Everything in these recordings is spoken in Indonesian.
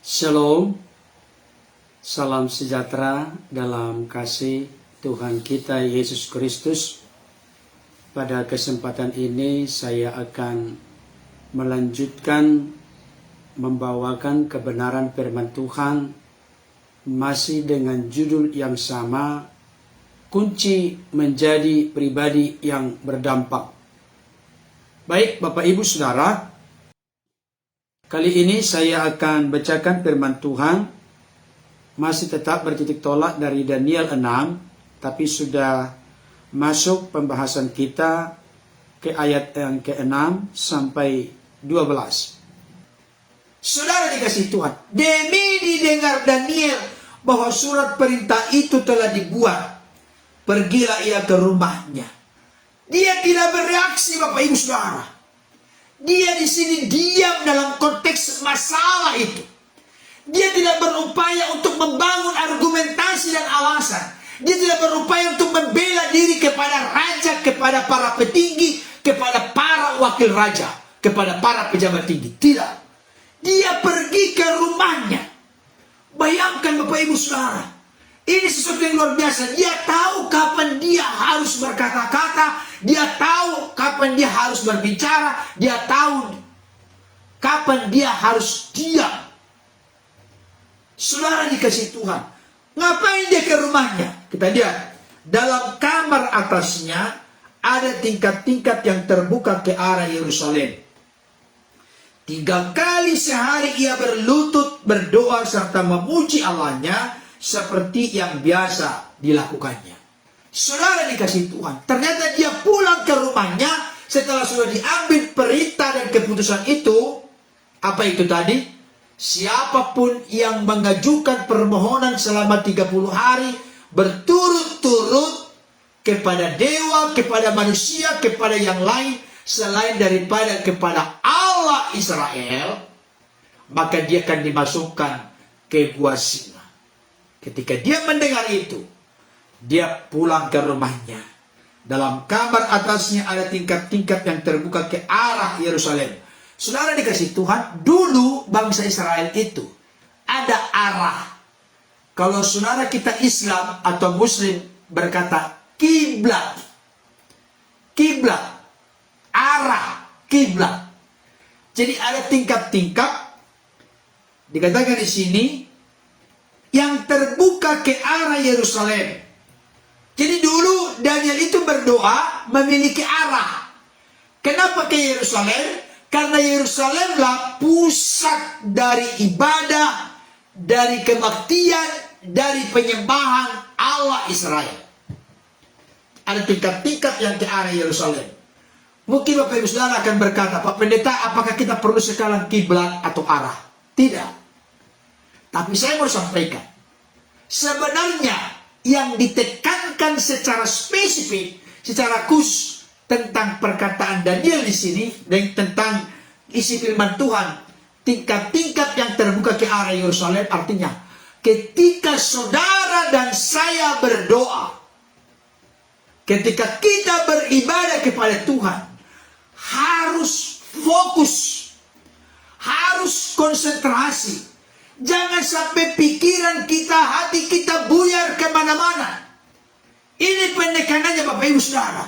Shalom, salam sejahtera dalam kasih Tuhan kita Yesus Kristus. Pada kesempatan ini saya akan melanjutkan membawakan kebenaran firman Tuhan masih dengan judul yang sama, kunci menjadi pribadi yang berdampak. Baik Bapak Ibu Saudara, kali ini saya akan bacakan firman Tuhan, masih tetap bertitik tolak dari Daniel 6, tapi sudah masuk pembahasan kita ke ayat yang ke-6 sampai 12. Saudara dikasih Tuhan, demi didengar Daniel bahwa surat perintah itu telah dibuat, pergilah ia ke rumahnya. Dia tidak bereaksi Bapak Ibu Saudara. Dia di sini diam dalam konteks masalah itu. Dia tidak berupaya untuk membangun argumentasi dan alasan. Dia tidak berupaya untuk membela diri kepada raja, kepada para petinggi, kepada para wakil raja, kepada para pejabat tinggi. Tidak. Dia pergi ke rumahnya. Bayangkan Bapak Ibu Saudara. Ini sesuatu yang luar biasa. Dia tahu kapan dia harus berkata-kata. Dia tahu kapan dia harus berbicara. Dia tahu kapan dia harus diam. Saudara dikasih Tuhan. Ngapain dia ke rumahnya? Kita lihat. Dalam kamar atasnya ada tingkat-tingkat yang terbuka ke arah Yerusalem. 3 kali sehari ia berlutut, berdoa serta memuji Allahnya seperti yang biasa dilakukannya. Saudara dikasih Tuhan, ternyata dia pulang ke rumahnya setelah sudah diambil perintah dan keputusan itu. Apa itu tadi? Siapapun yang mengajukan permohonan selama 30 hari berturut-turut kepada dewa, kepada manusia, kepada yang lain selain daripada kepada Allah Israel, maka dia akan dimasukkan ke gua singa. Ketika dia mendengar itu, dia pulang ke rumahnya. Dalam kamar atasnya ada tingkat-tingkat yang terbuka ke arah Yerusalem. Saudara dikasih Tuhan, dulu bangsa Israel itu ada arah. Kalau saudara kita Islam atau Muslim berkata kiblat. Kiblat. Arah kiblat. Jadi ada tingkat-tingkat. Dikatakan di sini yang terbuka ke arah Yerusalem. Jadi dulu Daniel itu berdoa memiliki arah. Kenapa ke Yerusalem? Karena Yerusalemlah pusat dari ibadah, dari kebaktian, dari penyembahan Allah Israel. Ada tingkat-tingkat yang ke arah Yerusalem. Mungkin Bapak Ibu Saudara akan berkata, Pak Pendeta, apakah kita perlu sekarang kiblat atau arah? Tidak. Tapi saya mau sampaikan, sebenarnya yang ditekankan secara spesifik, secara khusus tentang perkataan Daniel di sini dan tentang isi firman Tuhan, tingkat-tingkat yang terbuka ke arah Yerusalem, artinya ketika saudara dan saya berdoa, ketika kita beribadah kepada Tuhan, harus fokus, harus konsentrasi. Jangan sampai pikiran kita, hati kita buyar kemana-mana. Ini penekanannya Bapak Ibu Saudara.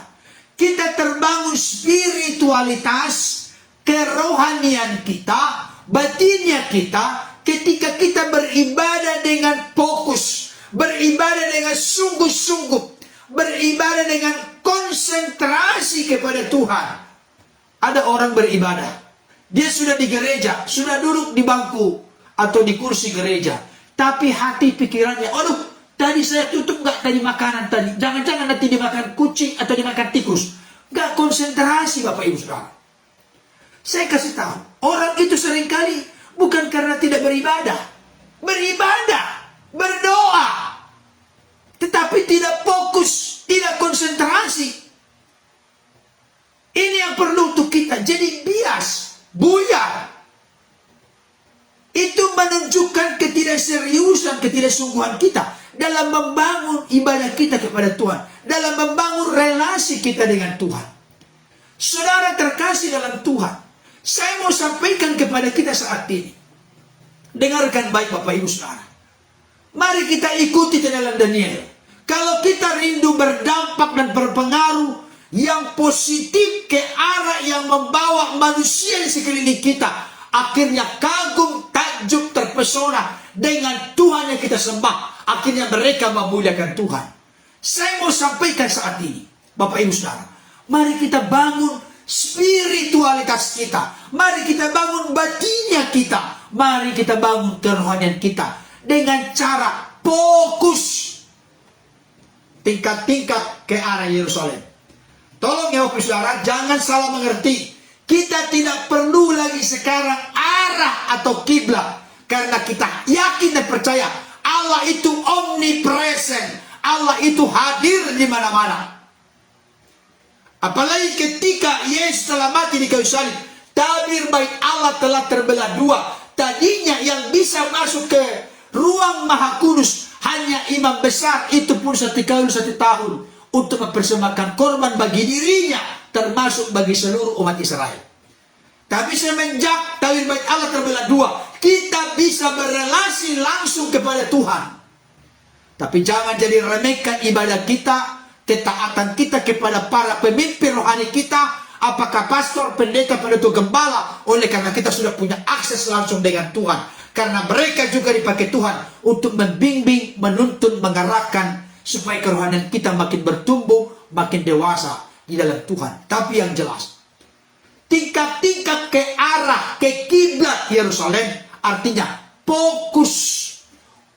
Kita terbangun spiritualitas, kerohanian kita, batinnya kita, ketika kita beribadah dengan fokus, beribadah dengan sungguh-sungguh, beribadah dengan konsentrasi kepada Tuhan. Ada orang beribadah, dia sudah di gereja, sudah duduk di bangku atau di kursi gereja, tapi hati pikirannya, aduh, tadi saya tutup nggak tadi makanan tadi, jangan-jangan nanti dimakan kucing atau dimakan tikus. Nggak konsentrasi Bapak Ibu Saudara. Saya kasih tahu, orang itu seringkali bukan karena tidak beribadah, berdoa, tetapi tidak fokus, tidak konsentrasi. Ini yang perlu untuk kita jadi bias, buyar. Itu menunjukkan ketidakseriusan, ketidaksungguhan kita dalam membangun ibadah kita kepada Tuhan, dalam membangun relasi kita dengan Tuhan. Saudara terkasih dalam Tuhan, saya mau sampaikan kepada kita saat ini, Dengarkan baik Bapak Ibu Saudara. Mari kita ikuti dalam Daniel. Kalau kita rindu berdampak dan berpengaruh yang positif ke arah yang membawa manusia di sekeliling kita, akhirnya kagum, takjub, terpesona dengan Tuhan yang kita sembah. Akhirnya mereka memuliakan Tuhan. Saya mau sampaikan saat ini, Bapak Ibu Saudara, mari kita bangun spiritualitas kita. Mari kita bangun batinnya kita. Mari kita bangun kerohanian kita dengan cara fokus tingkat-tingkat ke arah Yerusalem. Tolong ya Bapak Saudara, jangan salah mengerti. Kita tidak perlu lagi sekarang arah atau kiblat, karena kita yakin dan percaya Allah itu omnipresent. Allah itu hadir di mana-mana. Apalagi ketika Yesus telah mati di kayu salib, tabir bait Allah telah terbelah dua. Tadinya yang bisa masuk ke ruang maha kudus hanya imam besar, itu pun 1 kali 1 tahun, untuk mempersembahkan korban bagi dirinya, termasuk bagi seluruh umat Israel. Tapi semenjak tabir bait Allah terbelah dua, kita bisa berelasi langsung kepada Tuhan. Tapi jangan jadi remehkan ibadah kita, ketaatan kita kepada para pemimpin rohani kita, apakah pastor, pendeta, penutup gembala, oleh karena kita sudah punya akses langsung dengan Tuhan. Karena mereka juga dipakai Tuhan untuk membimbing, menuntun, mengarahkan, supaya kerohanian kita makin bertumbuh, makin dewasa di dalam Tuhan. Tapi yang jelas, tingkat-tingkat ke arah, ke kiblat Yerusalem, artinya fokus,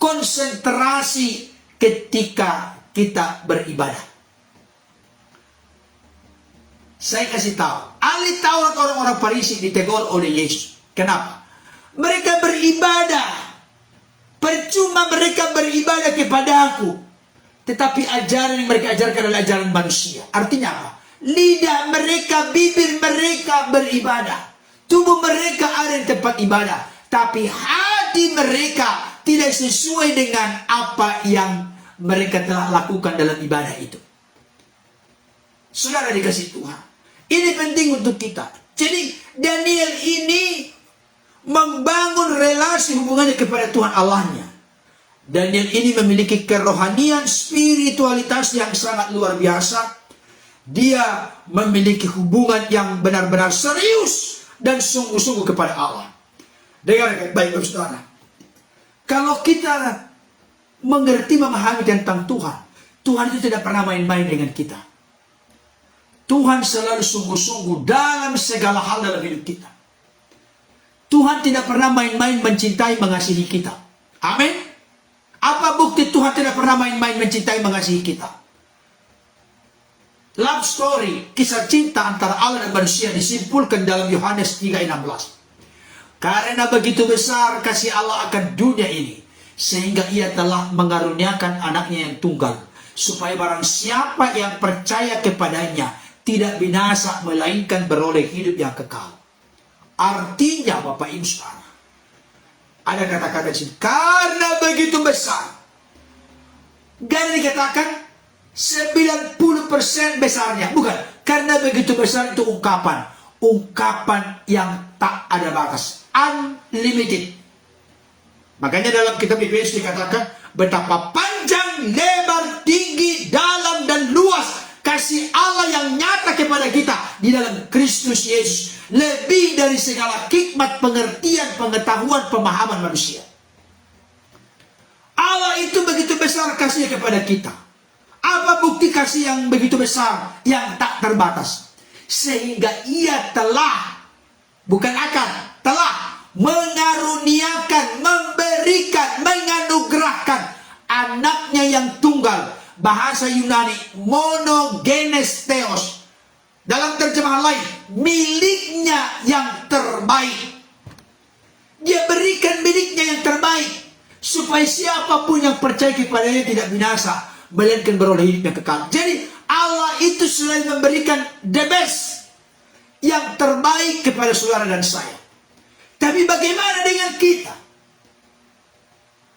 konsentrasi ketika kita beribadah. Saya kasih tahu, ahli Taurat orang-orang Farisi ditegur oleh Yesus. Kenapa? Mereka beribadah, percuma mereka beribadah kepada Aku, tetapi ajaran yang mereka ajarkan adalah ajaran manusia. Artinya apa? Lidah mereka, bibir mereka beribadah, tubuh mereka ada di tempat ibadah, tapi hati mereka tidak sesuai dengan apa yang mereka telah lakukan dalam ibadah itu. Saudara dikasih Tuhan, ini penting untuk kita. Jadi Daniel ini membangun relasi hubungannya kepada Tuhan Allahnya. Daniel ini memiliki kerohanian, spiritualitas yang sangat luar biasa. Dia memiliki hubungan yang benar-benar serius dan sungguh-sungguh kepada Allah. Dengar baik saudara, kalau kita mengerti, memahami tentang Tuhan, Tuhan itu tidak pernah main-main dengan kita. Tuhan selalu sungguh-sungguh dalam segala hal dalam hidup kita. Tuhan tidak pernah main-main mencintai, mengasihi kita. Amin. Apa bukti Tuhan tidak pernah main-main mencintai, mengasihi kita? Love story, kisah cinta antara Allah dan manusia disimpulkan dalam Yohanes 3:16. Karena begitu besar kasih Allah akan dunia ini, sehingga Ia telah mengaruniakan anaknya yang tunggal, supaya barang siapa yang percaya kepadanya tidak binasa, melainkan beroleh hidup yang kekal. Artinya Bapak Ibu Saudara, ada kata-kata di sini, karena begitu besar. Gak dikatakan 90% besarnya, bukan. Karena begitu besar itu ungkapan yang tak ada batas, unlimited. Makanya dalam kitab Efesus dikatakan betapa panjang, lebar, tinggi, dalam dan luas kasih Allah yang nyata kepada kita di dalam Kristus Yesus, lebih dari segala hikmat, pengertian, pengetahuan, pemahaman manusia. Allah itu begitu besar kasihnya kepada kita. Apa bukti kasih yang begitu besar, yang tak terbatas? Sehingga Ia telah, bukan akan, telah mengaruniakan, memberikan, menganugerahkan anaknya yang tunggal. Bahasa Yunani monogenes theos, dalam terjemahan lain miliknya yang terbaik. Dia berikan miliknya yang terbaik, supaya siapapun yang percaya kepadanya tidak binasa, melainkan beroleh hidup yang kekal. Jadi Allah itu selalu memberikan the best, yang terbaik kepada saudara dan saya. Tapi bagaimana dengan kita?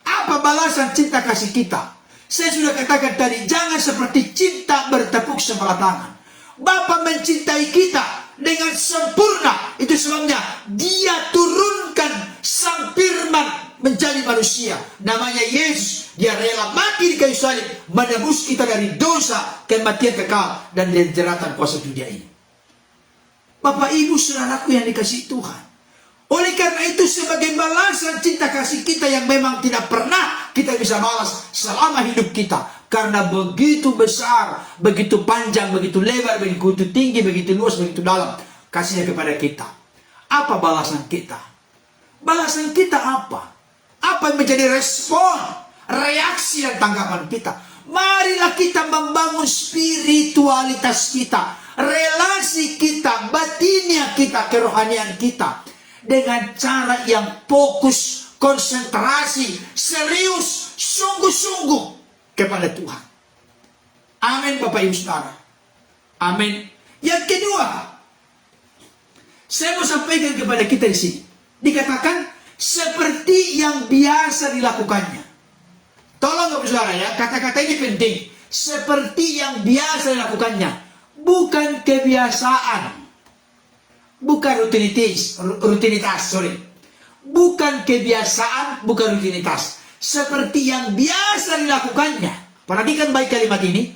Apa balasan cinta kasih kita? Saya sudah katakan tadi, jangan seperti cinta bertepuk sebelah tangan. Bapa mencintai kita dengan sempurna. Itu sebabnya Dia turunkan Sang Firman menjadi manusia. Namanya Yesus. Dia rela mati di kayu salib, menebus kita dari dosa, kematian kekal, dan dari jeratan kuasa dunia ini. Bapak Ibu saudaraku yang dikasihi Tuhan. Oleh karena itu sebagai balasan cinta kasih kita yang memang tidak pernah kita bisa balas selama hidup kita. Karena begitu besar, begitu panjang, begitu lebar, begitu tinggi, begitu luas, begitu dalam kasihnya kepada kita. Apa balasan kita? Balasan kita apa? Apa yang menjadi respon, reaksi dan tanggapan kita? Marilah kita membangun spiritualitas kita, relasi kita, batinnya kita, kerohanian kita, dengan cara yang fokus, konsentrasi, serius, sungguh-sungguh kepada Tuhan. Amin Bapak Ibu Saudara. Amin. Yang kedua, saya mau sampaikan kepada kita di sini. Dikatakan seperti yang biasa dilakukannya. Tolong Bapak Saudara ya, kata-kata ini penting. Seperti yang biasa dilakukannya, bukan kebiasaan. Bukan rutinitas, bukan kebiasaan, bukan rutinitas. Seperti yang biasa dilakukannya. Perhatikan baik kalimat ini.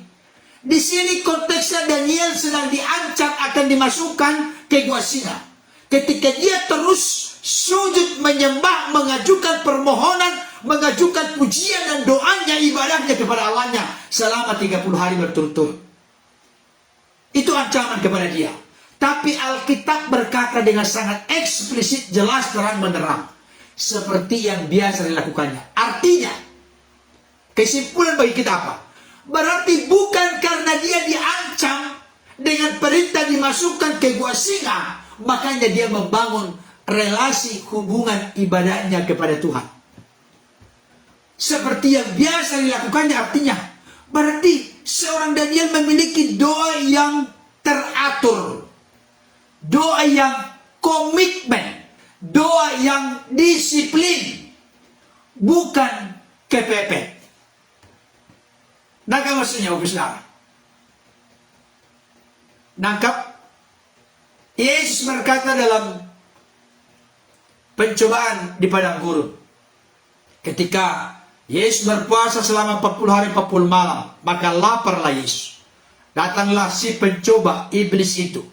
Di sini konteksnya Daniel sedang diancam akan dimasukkan ke gua singa. Ketika dia terus sujud menyembah, mengajukan permohonan, mengajukan pujian dan doanya, ibadahnya kepada Allahnya selama 30 hari berturut-turut. Itu ancaman kepada dia. Tapi Alkitab berkata dengan sangat eksplisit, jelas, terang benderang. Seperti yang biasa dilakukannya. Artinya, kesimpulan bagi kita apa? Berarti bukan karena dia diancam dengan perintah dimasukkan ke gua singa, makanya dia membangun relasi hubungan ibadahnya kepada Tuhan. Seperti yang biasa dilakukannya artinya, berarti seorang Daniel memiliki doa yang teratur. Doa yang komitmen, doa yang disiplin, bukan kepepet. Nangkap maksudnya, Bapak Saudara? Nangkap? Yesus berkata dalam pencobaan di padang gurun, ketika Yesus berpuasa selama 40 hari 40 malam, maka laparlah Yesus. Datanglah si pencoba, iblis itu.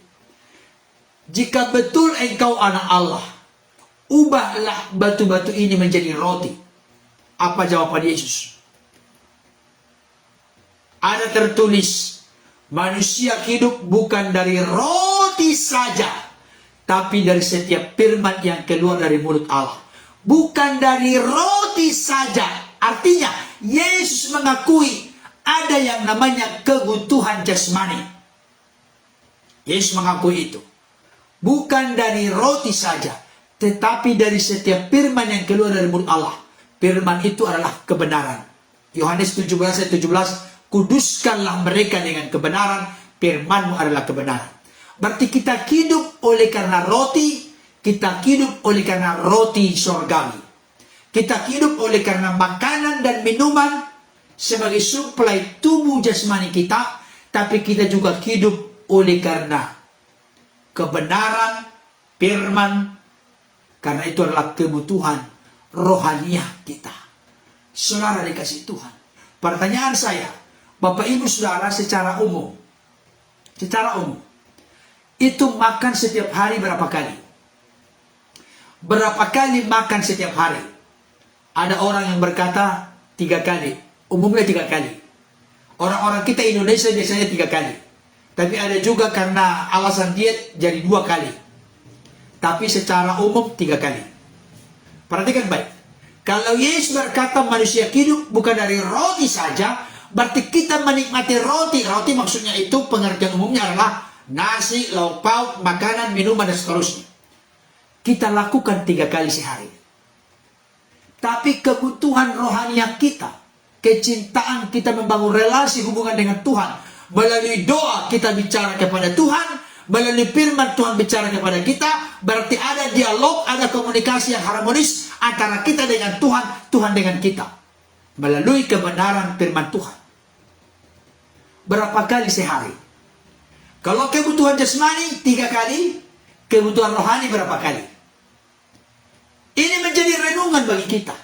Jika betul engkau anak Allah, ubahlah batu-batu ini menjadi roti. Apa jawaban Yesus? Ada tertulis, manusia hidup bukan dari roti saja, tapi dari setiap firman yang keluar dari mulut Allah. Bukan dari roti saja. Artinya, Yesus mengakui ada yang namanya kebutuhan jasmani. Yesus mengakui itu. Bukan dari roti saja, tetapi dari setiap firman yang keluar dari mulut Allah. Firman itu adalah kebenaran. Yohanes 17 ayat 17, kuduskanlah mereka dengan kebenaran, firman-Mu adalah kebenaran. Berarti kita hidup oleh karena roti, kita hidup oleh karena roti surgawi. Kita hidup oleh karena makanan dan minuman sebagai suplai tubuh jasmani kita, tapi kita juga hidup oleh karena kebenaran, firman, karena itu adalah kebutuhan rohaniah kita. Saudara dikasih Tuhan. Pertanyaan saya, Bapak Ibu Saudara secara umum, itu makan setiap hari berapa kali? Berapa kali makan setiap hari? Ada orang yang berkata 3 kali, umumnya 3 kali. Orang-orang kita Indonesia biasanya 3 kali. Tapi ada juga karena alasan diet jadi 2 kali. Tapi secara umum 3 kali. Perhatikan baik. Kalau Yesus berkata manusia hidup bukan dari roti saja, berarti kita menikmati roti. Roti maksudnya itu pengertian umumnya adalah nasi, lauk pauk, makanan, minuman, dan seterusnya. Kita lakukan 3 kali sehari. Tapi kebutuhan rohaniah kita, kecintaan kita membangun relasi hubungan dengan Tuhan, melalui doa kita bicara kepada Tuhan, melalui firman Tuhan bicara kepada kita, berarti ada dialog, ada komunikasi yang harmonis antara kita dengan Tuhan, Tuhan dengan kita, melalui kebenaran firman Tuhan. Berapa kali sehari? Kalau kebutuhan jasmani 3 kali, kebutuhan rohani berapa kali? Ini menjadi renungan bagi kita.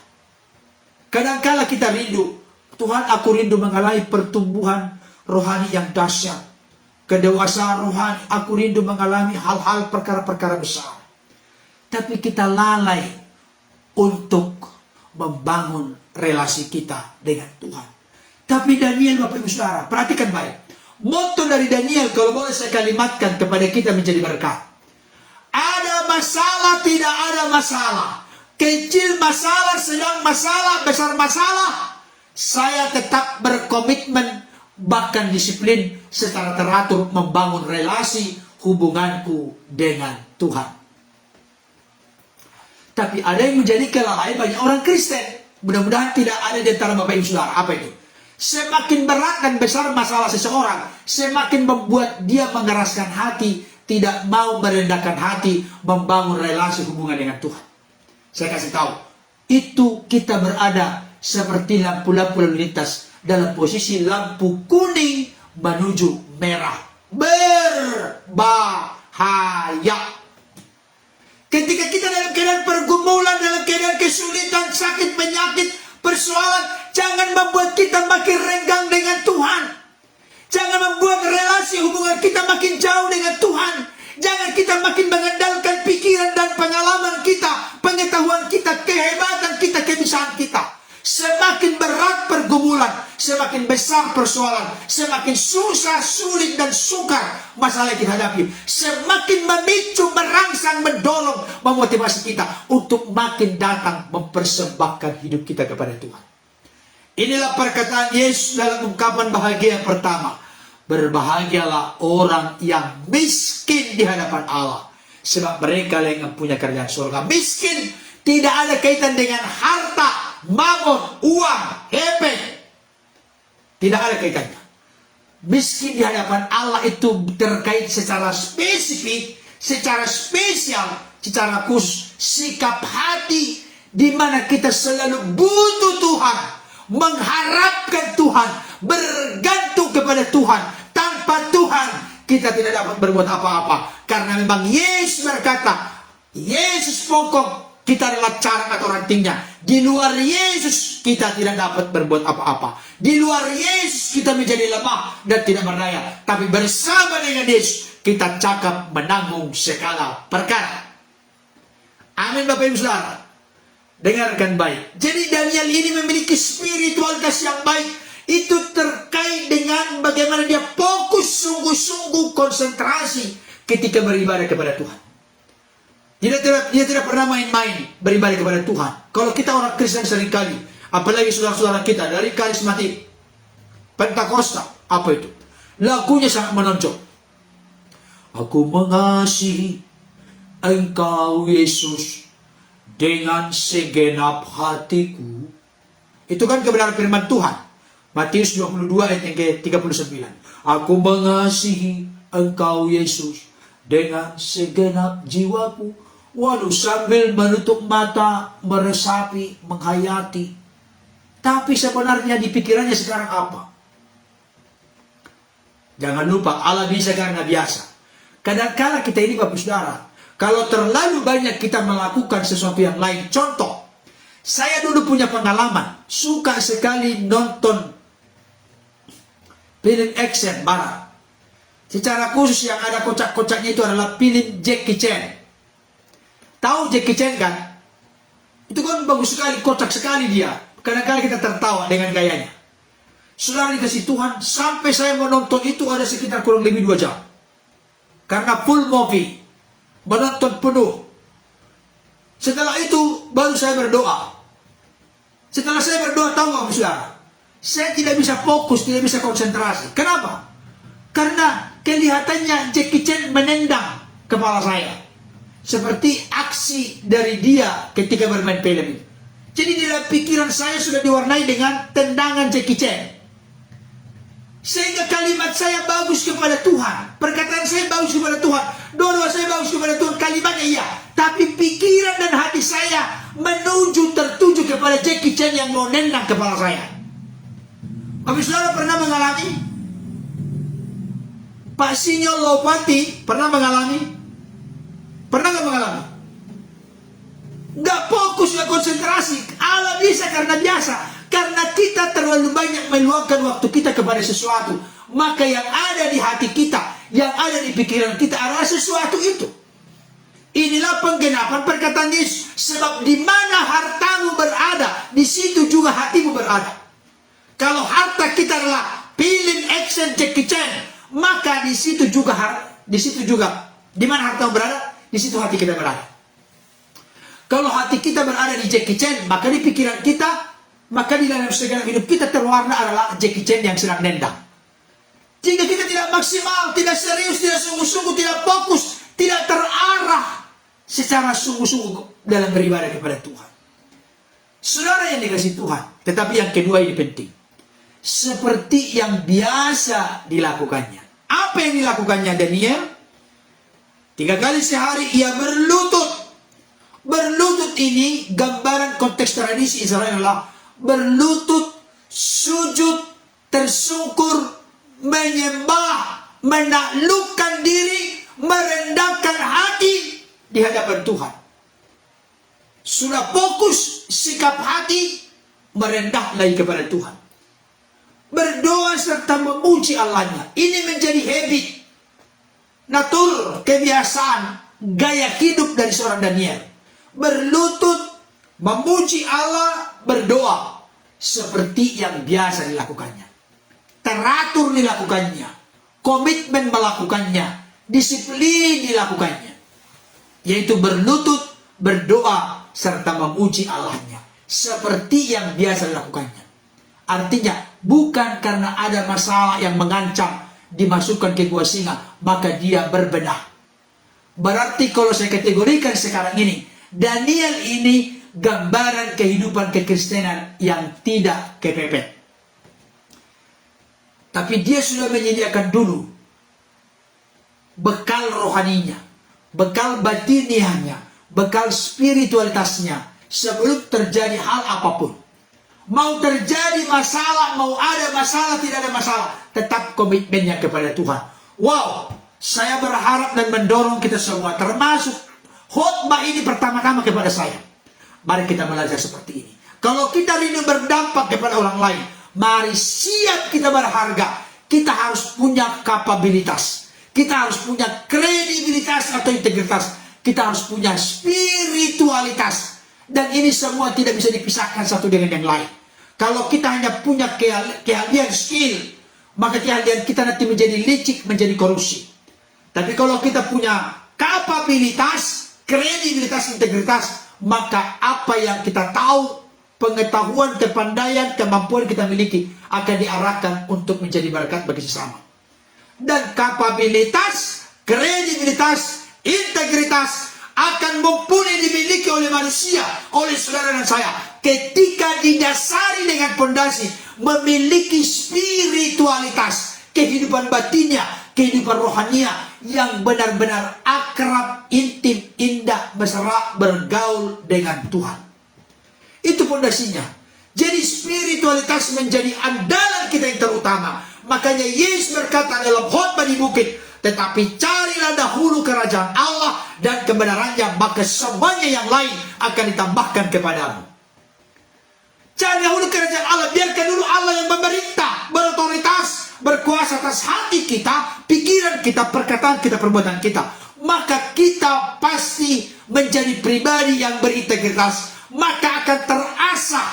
Kadangkala kita rindu, Tuhan, aku rindu mengalami pertumbuhan rohani yang dahsyat. Kedewasaan rohani, aku rindu mengalami hal-hal perkara-perkara besar. Tapi kita lalai untuk membangun relasi kita dengan Tuhan. Tapi Daniel, Bapak Ibu Saudara, perhatikan baik. Motto dari Daniel, kalau boleh saya kalimatkan kepada kita menjadi berkat. Ada masalah, tidak ada masalah. Kecil masalah, sedang masalah, besar masalah. Saya tetap berkomitmen, bahkan disiplin secara teratur membangun relasi hubunganku dengan Tuhan. Tapi ada yang menjadi kelalaian banyak orang Kristen. Mudah-mudahan tidak ada di antara Bapak Ibu Saudara. Apa itu? Semakin berat dan besar masalah seseorang, semakin membuat dia mengeraskan hati, tidak mau merendahkan hati, membangun relasi hubungan dengan Tuhan. Saya kasih tahu, itu kita berada seperti lampu-lampu lalu lintas dalam posisi lampu kuning menuju merah. Berbahaya. Ketika kita dalam keadaan pergumulan, dalam keadaan kesulitan, sakit, penyakit, persoalan, jangan membuat kita makin renggang dengan Tuhan. Jangan membuat relasi hubungan kita makin jauh dengan Tuhan. Jangan kita makin mengandalkan pikiran dan pengalaman kita, pengetahuan kita, kehebatan kita, kebiasaan kita. Semakin berat pergumulan, semakin besar persoalan, semakin susah, sulit, dan sukar masalah yang kita hadapi, semakin memicu, merangsang, mendorong, memotivasi kita untuk makin datang mempersembahkan hidup kita kepada Tuhan. Inilah perkataan Yesus dalam ungkapan bahagia yang pertama. Berbahagialah orang yang miskin di hadapan Allah, sebab mereka yang mempunyai kerajaan surga. Miskin tidak ada kaitan dengan harta, mamon, uang, hepeng. Tidak ada kaitannya. Miskin di hadapan Allah itu terkait secara spesifik, secara spesial, secara khusus sikap hati di mana kita selalu butuh Tuhan, mengharapkan Tuhan, bergantung kepada Tuhan. Tanpa Tuhan kita tidak dapat berbuat apa-apa, karena memang Yesus berkata, Yesus pokok, kita adalah carang atau rantingnya. Di luar Yesus kita tidak dapat berbuat apa-apa. Di luar Yesus kita menjadi lemah dan tidak berdaya. Tapi bersama dengan Yesus kita cakap menanggung segala perkara. Amin Bapak Ibu Saudara. Dengarkan baik. Jadi Daniel ini memiliki spiritualitas yang baik. Itu terkait dengan bagaimana dia fokus sungguh-sungguh konsentrasi ketika beribadah kepada Tuhan. Dia tidak pernah main-main beribadah kepada Tuhan. Kalau kita orang Kristen seringkali, apalagi saudara-saudara kita dari karismatik, Pentakosta, apa itu? Lagunya sangat menonjol. Aku mengasihi Engkau Yesus dengan segenap hatiku. Itu kan kebenaran firman Tuhan. Matius 22 ayat yang ke-39. Aku mengasihi Engkau Yesus dengan segenap jiwaku. Waduh, sambil menutup mata, meresapi, menghayati. Tapi sebenarnya di pikirannya sekarang apa? Jangan lupa, Allah bisa karena biasa. Kadang-kala kita ini Bapak Saudara, kalau terlalu banyak kita melakukan sesuatu yang lain. Contoh, saya dulu punya pengalaman, suka sekali nonton film action barat. Secara khusus yang ada kocak-kocaknya itu adalah film Jackie Chan. Tahu Jackie Chan kan? Itu kan bagus sekali, kocak sekali dia. Kadang-kadang kita tertawa dengan gayanya. Saudara dikasih Tuhan, sampai saya menonton itu ada sekitar kurang lebih 2 jam. Karena full movie. Menonton penuh. Setelah itu baru saya berdoa. Setelah saya berdoa, tahu nggak saudara? Saya tidak bisa fokus, tidak bisa konsentrasi. Kenapa? Karena kelihatannya Jackie Chan menendang kepala saya. Seperti aksi dari dia ketika bermain film itu. Jadi dalam pikiran saya sudah diwarnai dengan tendangan Jackie Chan. Sehingga kalimat saya bagus kepada Tuhan. Perkataan saya bagus kepada Tuhan. Doa saya bagus kepada Tuhan. Kalimatnya iya. Tapi pikiran dan hati saya tertuju kepada Jackie Chan yang mau nendang kepala saya. Tapi saudara pernah mengalami? Pak Sinyol Lopati pernah mengalami? Pernah nggak mengalami? Nggak bisa konsentrasi. Allah bisa karena biasa. Karena kita terlalu banyak meluangkan waktu kita kepada sesuatu. Maka yang ada di hati kita, yang ada di pikiran kita adalah sesuatu itu. Inilah penggenapan perkataan Yesus. Sebab di mana hartamu berada, di situ juga hatimu berada. Kalau harta kita adalah film action Jackie Chan, maka di situ juga di mana hartamu berada, di situ hati kita berada. Kalau hati kita berada di Jackie Chan, maka di pikiran kita, maka di dalam segala hidup kita terwarna adalah Jackie Chan yang sedang nendang. Jika kita tidak maksimal, tidak serius, tidak sungguh-sungguh, tidak fokus, tidak terarah secara sungguh-sungguh dalam beribadah kepada Tuhan. Saudara yang dikasihi Tuhan, tetapi yang kedua ini penting. Seperti yang biasa dilakukannya. Apa yang dilakukannya Daniel? 3 kali sehari ia berlutut. Berlutut ini gambaran konteks tradisi Israel adalah berlutut, sujud, tersungkur, menyembah, menaklukkan diri, merendahkan hati di hadapan Tuhan. Sudah fokus sikap hati merendah lagi kepada Tuhan. Berdoa serta memuji Allahnya. Ini menjadi habit, natur, kebiasaan, gaya hidup dari seorang Daniel. Berlutut, memuji Allah, berdoa. Seperti yang biasa dilakukannya. Teratur dilakukannya. Komitmen melakukannya. Disiplin dilakukannya. Yaitu berlutut, berdoa, serta memuji Allahnya. Seperti yang biasa dilakukannya. Artinya, bukan karena ada masalah yang mengancam dimasukkan ke gua singa, maka dia berbenah. Berarti kalau saya kategorikan sekarang ini, Daniel ini gambaran kehidupan kekristenan yang tidak kepepet. Tapi dia sudah menyediakan dulu bekal rohaninya, bekal batiniahnya, bekal spiritualitasnya sebelum terjadi hal apapun. Mau terjadi masalah, mau ada masalah, tidak ada masalah, tetap komitmennya kepada Tuhan. Wow, saya berharap dan mendorong kita semua, termasuk khotbah ini pertama-tama kepada saya. Mari kita belajar seperti ini. Kalau kita rindu berdampak kepada orang lain, mari siap kita berharga. Kita harus punya kapabilitas. Kita harus punya kredibilitas atau integritas. Kita harus punya spiritualitas. Dan ini semua tidak bisa dipisahkan satu dengan yang lain. Kalau kita hanya punya keahlian skill, maka keahlian kita nanti menjadi licik, menjadi korupsi. Tapi kalau kita punya kapabilitas, kredibilitas, integritas, maka apa yang kita tahu, pengetahuan, kepandaian, kemampuan kita miliki akan diarahkan untuk menjadi berkat bagi sesama. Dan kapabilitas, kredibilitas, integritas akan mumpuni dimiliki oleh manusia, oleh saudara dan saya, ketika didasari dengan pondasi memiliki spiritualitas, kehidupan batinnya, kehidupan rohania yang benar-benar akrab, intim, indah, mesra, bergaul dengan Tuhan. Itu pondasinya. Jadi spiritualitas menjadi andalan kita yang terutama. Makanya Yesus berkata dalam khotbah di bukit, tetapi carilah dahulu kerajaan Allah dan kebenarannya, maka semuanya yang lain akan ditambahkan kepadamu. Cari dahulu kerajaan Allah, biarkan dulu Allah yang memerintah, berotoritas, berkuasa atas hati kita, pikiran kita, perkataan kita, perbuatan kita. Maka kita pasti menjadi pribadi yang berintegritas. Maka akan terasah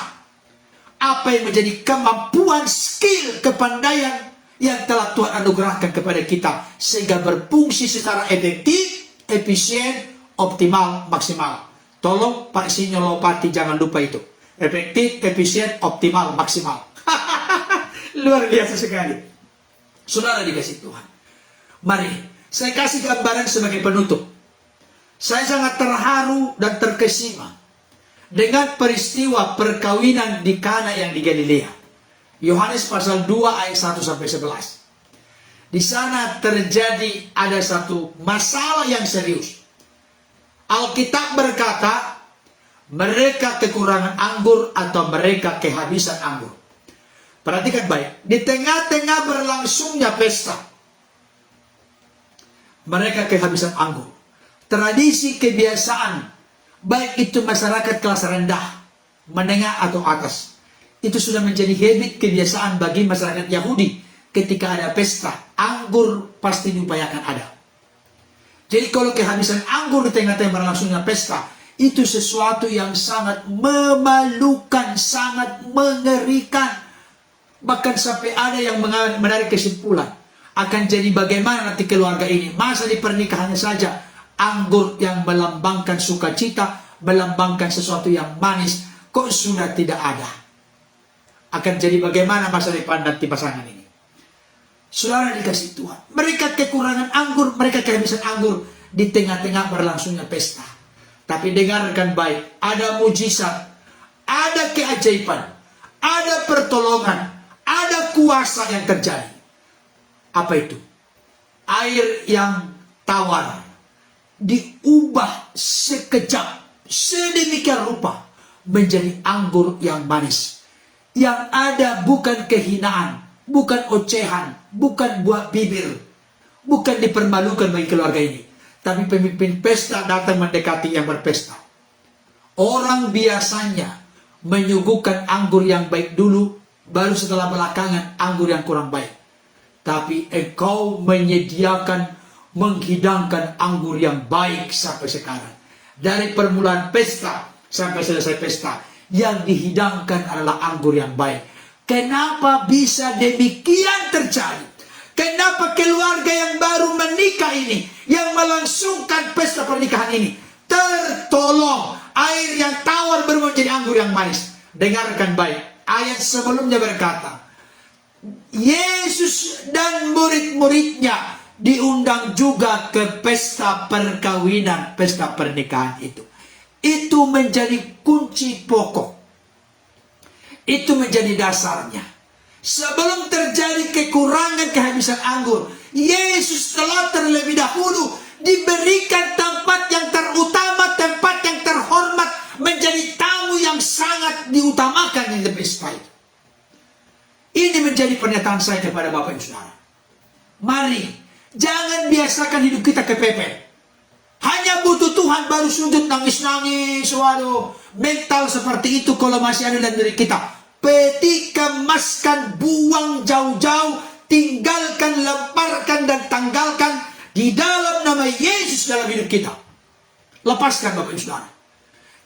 apa yang menjadi kemampuan, skill, kepandaian yang telah Tuhan anugerahkan kepada kita, sehingga berfungsi secara efektif, efisien, optimal, maksimal. Tolong Pak Sinyolopati jangan lupa itu. Efektif, efisien, optimal, maksimal. Luar biasa sekali. Saudara dikasih Tuhan. Mari, saya kasih gambaran sebagai penutup. Saya sangat terharu dan terkesima dengan peristiwa perkawinan di Kana yang di Galilea. Yohanes pasal 2 ayat 1 sampai 11. Di sana terjadi ada satu masalah yang serius. Alkitab berkata, mereka kekurangan anggur atau mereka kehabisan anggur. Perhatikan baik, di tengah-tengah berlangsungnya pesta, mereka kehabisan anggur. Tradisi kebiasaan baik itu masyarakat kelas rendah, menengah atau atas. Itu sudah menjadi habit kebiasaan bagi masyarakat Yahudi. Ketika ada pesta, anggur pasti diupayakan ada. Jadi kalau kehabisan anggur di tengah-tengah berlangsungnya pesta, itu sesuatu yang sangat memalukan, sangat mengerikan. Bahkan sampai ada yang menarik kesimpulan, akan jadi bagaimana nanti keluarga ini. Masa di pernikahannya saja, anggur yang melambangkan sukacita, melambangkan sesuatu yang manis, kok sudah tidak ada. Akan jadi bagaimana masa depan nanti pasangan ini. Saudara dikasih Tuhan, mereka kekurangan anggur, mereka kehabisan anggur di tengah-tengah berlangsungnya pesta. Tapi dengarkan baik, ada mujizat, ada keajaiban, ada pertolongan, ada kuasa yang terjadi. Apa itu? Air yang tawar diubah sekejap, sedemikian rupa menjadi anggur yang manis. Yang ada bukan kehinaan, bukan ocehan, bukan buah bibir, bukan dipermalukan bagi keluarga ini. Tapi pemimpin pesta datang mendekati yang berpesta. Orang biasanya menyuguhkan anggur yang baik dulu, baru setelah belakangan anggur yang kurang baik. Tapi engkau menyediakan, menghidangkan anggur yang baik sampai sekarang. Dari permulaan pesta sampai selesai pesta, yang dihidangkan adalah anggur yang baik. Kenapa bisa demikian terjadi? Kenapa keluarga yang baru menikah ini, yang melangsungkan pesta pernikahan ini, tertolong? Air yang tawar baru menjadi anggur yang manis. Dengarkan baik, ayat sebelumnya berkata, Yesus dan murid-muridnya diundang juga ke pesta perkawinan, pesta pernikahan itu. Itu menjadi kunci pokok. Itu menjadi dasarnya. Sebelum terjadi kekurangan kehabisan anggur, Yesus telah terlebih dahulu diberikan tempat yang terutama, tempat yang terhormat, menjadi tamu yang sangat diutamakan di pesta itu. Ini menjadi pernyataan saya kepada Bapak Ibu Saudara. Mari, jangan biasakan hidup kita kepepet. Hanya butuh Tuhan baru sujud nangis-nangis. Waduh, mental seperti itu kalau masih ada dalam diri kita. Petik, kemaskan, buang jauh-jauh, tinggalkan, lemparkan dan tanggalkan di dalam nama Yesus dalam hidup kita. Lepaskan Bapak Ibu Saudara.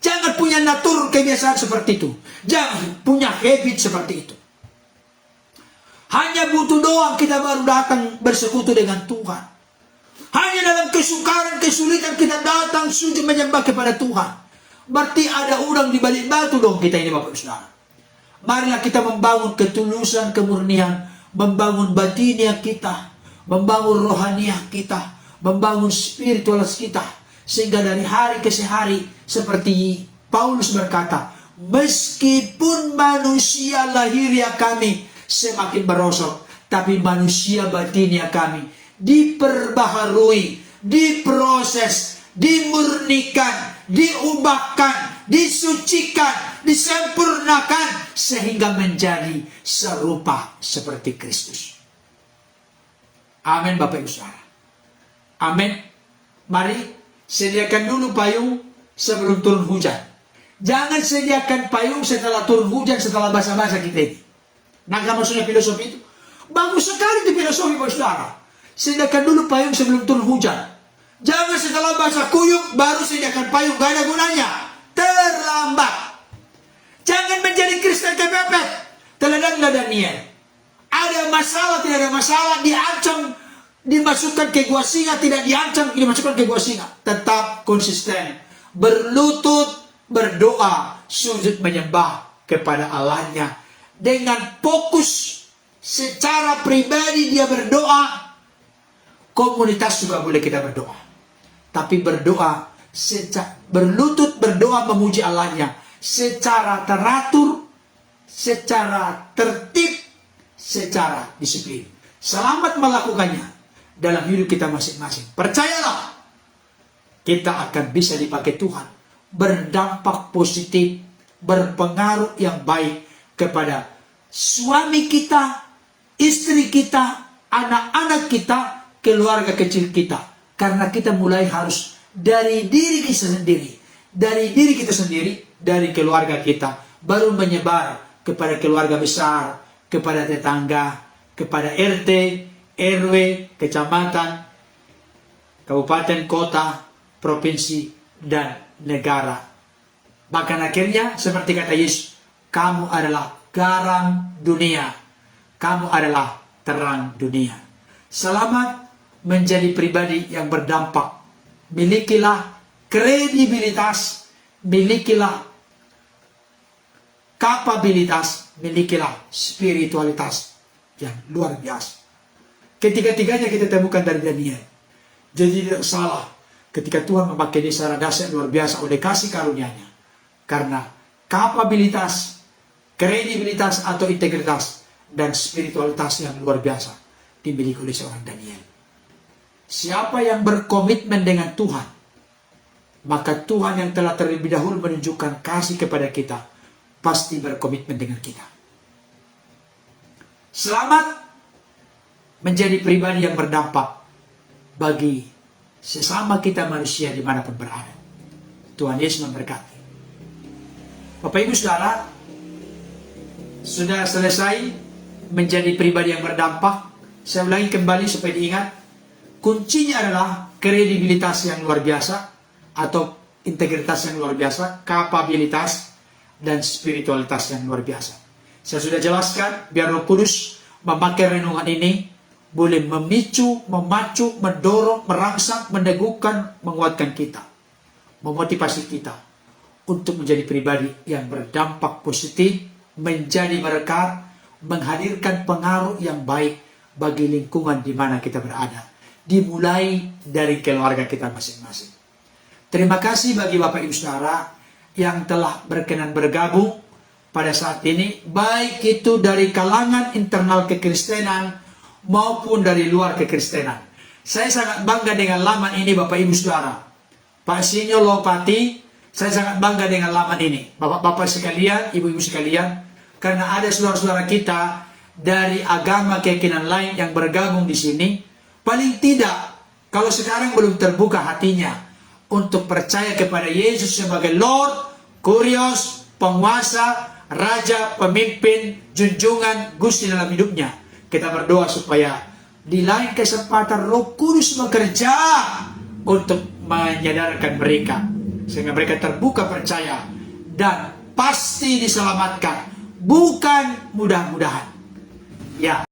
Jangan punya natur kebiasaan seperti itu. Jangan punya habit seperti itu. Hanya butuh doang kita baru datang bersekutu dengan Tuhan. Hanya dalam kesukaran, kesulitan kita datang sujud menyembah kepada Tuhan. Berarti ada udang di balik batu dong kita ini Bapak Ibu Saudara. Marilah kita membangun ketulusan, kemurnian, membangun batiniah kita, membangun rohaniah kita, membangun spiritualitas kita. Sehingga dari hari ke hari, seperti Paulus berkata, meskipun manusia lahiriah kami semakin merosot, tapi manusia batiniah kami diperbaharui, diproses, dimurnikan, diubahkan, disucikan, disempurnakan, sehingga menjadi serupa seperti Kristus. Amin Bapak Ibu Saudara. Amin. Mari sediakan dulu payung sebelum turun hujan. Jangan sediakan payung setelah turun hujan, setelah basah-basah kita ini. Nangka maksudnya filosofi itu? Bagus sekali itu filosofi Bapak Saudara. Sediakan dulu payung sebelum turun hujan. Jangan setelah basah kuyup baru sediakan payung, gak ada gunanya. Terlambat. Jangan menjadi Kristen kepepet. Teladanlah Daniel. Ada masalah, tidak ada masalah, diancam, dimasukkan ke gua singa, tidak diancam, dimasukkan ke gua singa. Tetap konsisten. Berlutut, berdoa, sujud menyembah kepada Allahnya. Dengan fokus secara pribadi dia berdoa. Komunitas juga boleh kita berdoa. Tapi berdoa, berlutut berdoa memuji Allahnya. Secara teratur, secara tertib, secara disiplin. Selamat melakukannya dalam hidup kita masing-masing. Percayalah, kita akan bisa dipakai Tuhan. Berdampak positif, berpengaruh yang baik kepada suami kita, istri kita, anak-anak kita, keluarga kecil kita. Karena kita mulai harus dari diri kita sendiri. dari diri kita sendiri, dari keluarga kita, baru menyebar kepada keluarga besar, kepada tetangga, kepada RT, RW, kecamatan, kabupaten, kota, provinsi, dan negara. Bahkan akhirnya seperti kata Yesus, kamu adalah garam dunia, kamu adalah terang dunia. Selamat menjadi pribadi yang berdampak. Milikilah kredibilitas, milikilah kapabilitas, milikilah spiritualitas yang luar biasa. Ketiga-tiganya kita temukan dari Daniel. Jadi tidak salah ketika Tuhan memakai dia secara dahsyat luar biasa oleh kasih karunia-Nya. Karena kapabilitas, kredibilitas atau integritas, dan spiritualitas yang luar biasa dimiliki oleh seorang Daniel. Siapa yang berkomitmen dengan Tuhan, maka Tuhan yang telah terlebih dahulu menunjukkan kasih kepada kita, pasti berkomitmen dengan kita. Selamat menjadi pribadi yang berdampak bagi sesama kita manusia dimanapun berada. Tuhan Yesus memberkati. Bapak Ibu Saudara, sudah selesai menjadi pribadi yang berdampak. Saya ulangi kembali supaya diingat. Kuncinya adalah kredibilitas yang luar biasa atau integritas yang luar biasa, kapabilitas, dan spiritualitas yang luar biasa. Saya sudah jelaskan, biar Roh Kudus memakai renungan ini boleh memicu, memacu, mendorong, merangsang, meneguhkan, menguatkan kita, memotivasi kita untuk menjadi pribadi yang berdampak positif, menjadi berkat, menghadirkan pengaruh yang baik bagi lingkungan di mana kita berada, dimulai dari keluarga kita masing-masing. Terima kasih bagi Bapak Ibu Saudara yang telah berkenan bergabung pada saat ini, baik itu dari kalangan internal kekristenan maupun dari luar kekristenan. Saya sangat bangga dengan laman ini Bapak Ibu Saudara. Pak Sinyo Lopati, saya sangat bangga dengan laman ini. Bapak-bapak sekalian, ibu-ibu sekalian, karena ada saudara-saudara kita dari agama keyakinan lain yang bergabung di sini, paling tidak kalau sekarang belum terbuka hatinya untuk percaya kepada Yesus sebagai Lord, Kurios, penguasa, raja, pemimpin, junjungan, Gusti dalam hidupnya, kita berdoa supaya di lain kesempatan Roh Kudus bekerja untuk menyadarkan mereka, sehingga mereka terbuka percaya dan pasti diselamatkan. Bukan mudah-mudahan. Ya.